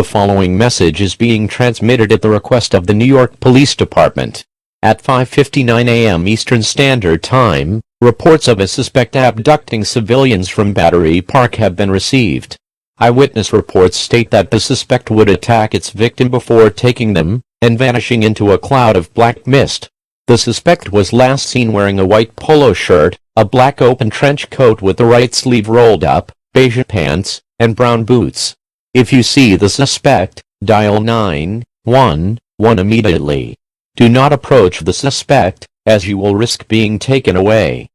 following message is being transmitted at the request of the New York Police Department. At 5:59 a.m. Eastern Standard Time, reports of a suspect abducting civilians from Battery Park have been received. Eyewitness reports state that the suspect would attack its victim before taking them and vanishing into a cloud of black mist. The suspect was last seen wearing a white polo shirt, a black open trench coat with the right sleeve rolled up, beige pants, and brown boots. If you see the suspect, dial 911 immediately. Do not approach the suspect, as you will risk being taken away.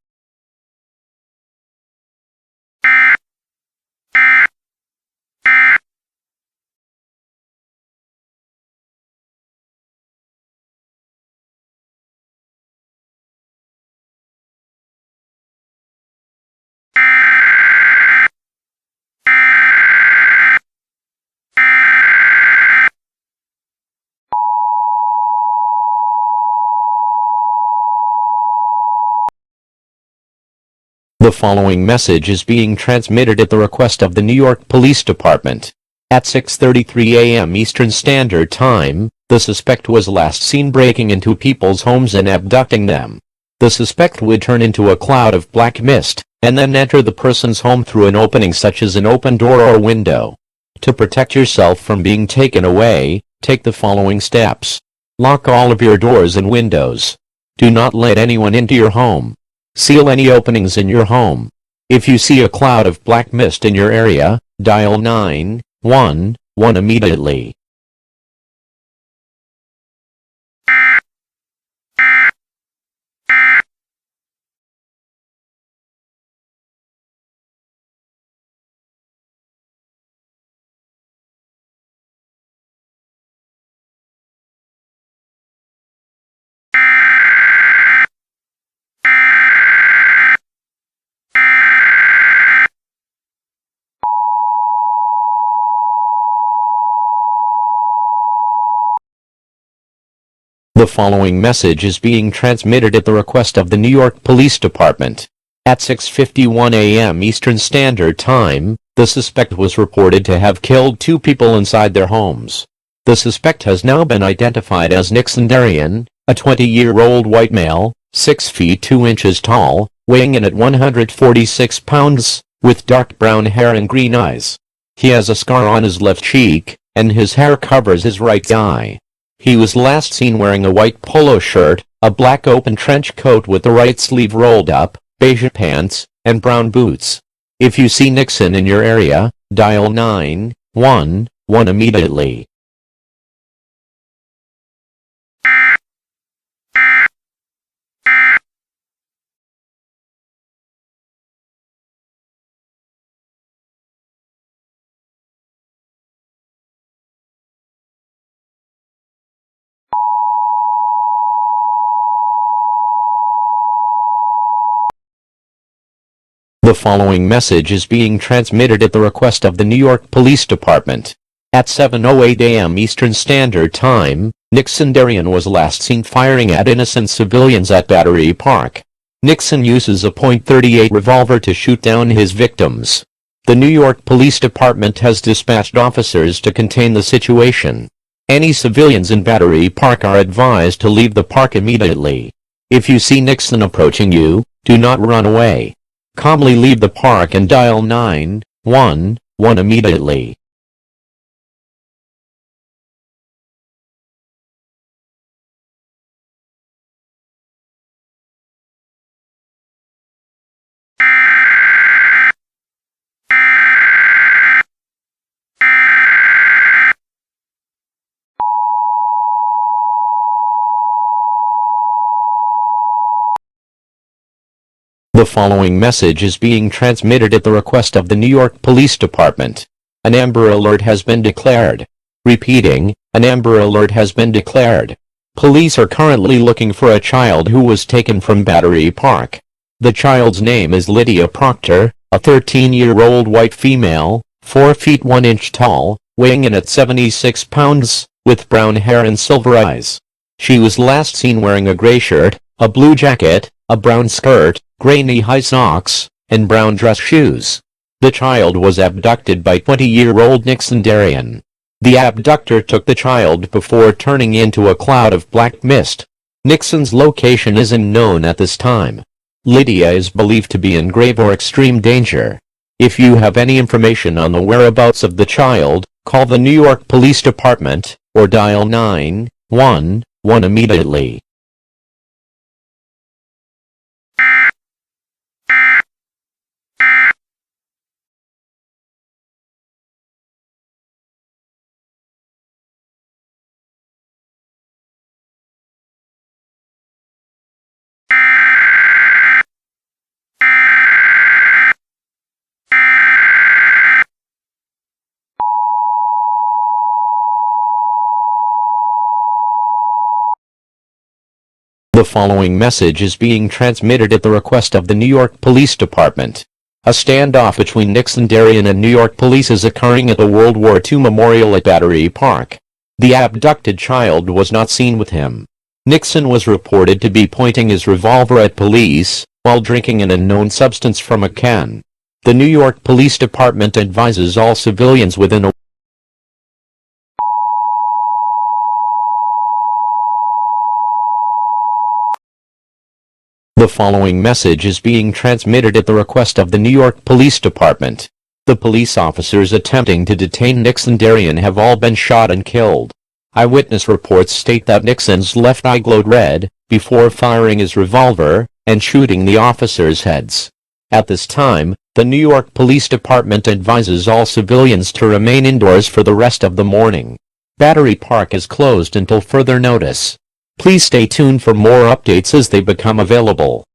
The following message is being transmitted at the request of the New York Police Department. At 6:33 a.m. Eastern Standard Time, the suspect was last seen breaking into people's homes and abducting them. The suspect would turn into a cloud of black mist, and then enter the person's home through an opening such as an open door or window. To protect yourself from being taken away, take the following steps. Lock all of your doors and windows. Do not let anyone into your home. Seal any openings in your home. If you see a cloud of black mist in your area, dial 911 immediately. The following message is being transmitted at the request of the New York Police Department. At 6:51 a.m. Eastern Standard Time, the suspect was reported to have killed 2 people inside their homes. The suspect has now been identified as Nixon Darian, a 20-year-old white male, 6 feet 2 inches tall, weighing in at 146 pounds, with dark brown hair and green eyes. He has a scar on his left cheek, and his hair covers his right eye. He was last seen wearing a white polo shirt, a black open trench coat with the right sleeve rolled up, beige pants, and brown boots. If you see Nixon in your area, dial 911 immediately. The following message is being transmitted at the request of the New York Police Department. At 7:08 a.m. Eastern Standard Time, Nixon Darian was last seen firing at innocent civilians at Battery Park. Nixon uses a .38 revolver to shoot down his victims. The New York Police Department has dispatched officers to contain the situation. Any civilians in Battery Park are advised to leave the park immediately. If you see Nixon approaching you, do not run away. Calmly leave the park and dial 911 immediately. The following message is being transmitted at the request of the New York Police Department. An Amber Alert has been declared. Repeating, an Amber Alert has been declared. Police are currently looking for a child who was taken from Battery Park. The child's name is Lydia Proctor, a 13-year-old white female, 4 feet 1 inch tall, weighing in at 76 pounds, with brown hair and silver eyes. She was last seen wearing a gray shirt, a blue jacket, a brown skirt, gray knee-high socks, and brown dress shoes. The child was abducted by 20-year-old Nixon Darian. The abductor took the child before turning into a cloud of black mist. Nixon's location isn't known at this time. Lydia is believed to be in grave or extreme danger. If you have any information on the whereabouts of the child, call the New York Police Department, or dial 911 immediately. The following message is being transmitted at the request of the New York Police Department. A standoff between Nixon Darien and New York police is occurring at the World War II Memorial at Battery Park. The abducted child was not seen with him. Nixon was reported to be pointing his revolver at police while drinking an unknown substance from a can. The New York Police Department advises all civilians within a The following message is being transmitted at the request of the New York Police Department. The police officers attempting to detain Nixon Darien have all been shot and killed. Eyewitness reports state that Nixon's left eye glowed red before firing his revolver and shooting the officers' heads. At this time, the New York Police Department advises all civilians to remain indoors for the rest of the morning. Battery Park is closed until further notice. Please stay tuned for more updates as they become available.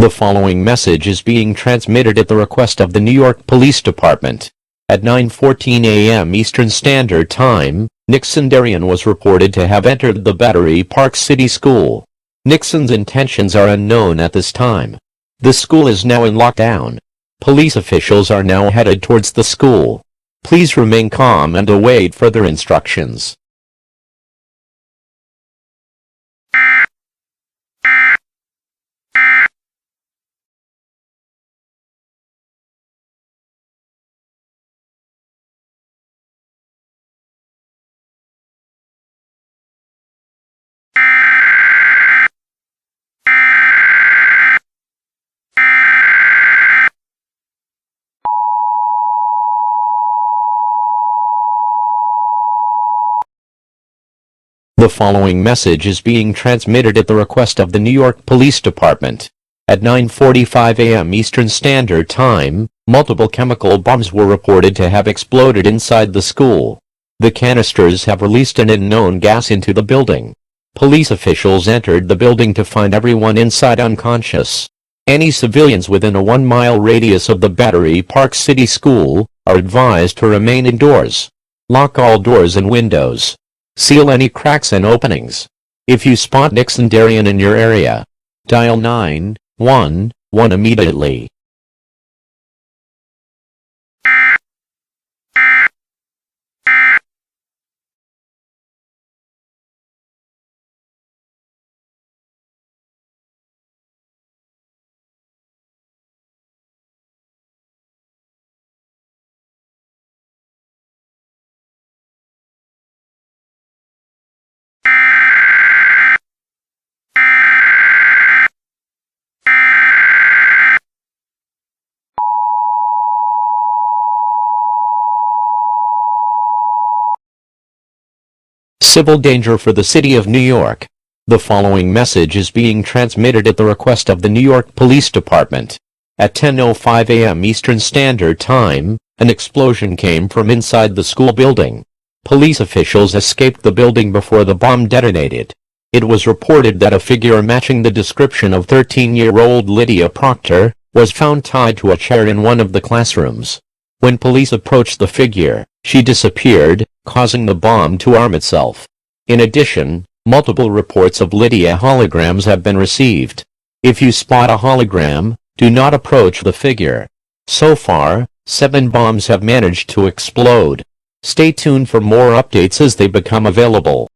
The following message is being transmitted at the request of the New York Police Department. At 9:14 a.m. Eastern Standard Time, Nixon Darien was reported to have entered the Battery Park City School. Nixon's intentions are unknown at this time. The school is now in lockdown. Police officials are now headed towards the school. Please remain calm and await further instructions. The following message is being transmitted at the request of the New York Police Department. At 9:45 a.m. Eastern Standard Time, multiple chemical bombs were reported to have exploded inside the school. The canisters have released an unknown gas into the building. Police officials entered the building to find everyone inside unconscious. Any civilians within a 1-mile radius of the Battery Park City School are advised to remain indoors. Lock all doors and windows. Seal any cracks and openings. If you spot Nixon Darien in your area, dial 911 immediately. Civil danger for the City of New York. The following message is being transmitted at the request of the New York Police Department. At 10:05 a.m. Eastern Standard Time, an explosion came from inside the school building. Police officials escaped the building before the bomb detonated. It was reported that a figure matching the description of 13-year-old Lydia Proctor was found tied to a chair in one of the classrooms. When police approached the figure, She disappeared, causing the bomb to arm itself. In addition, multiple reports of Lydia holograms have been received. If you spot a hologram, do not approach the figure. So far, 7 bombs have managed to explode. Stay tuned for more updates as they become available.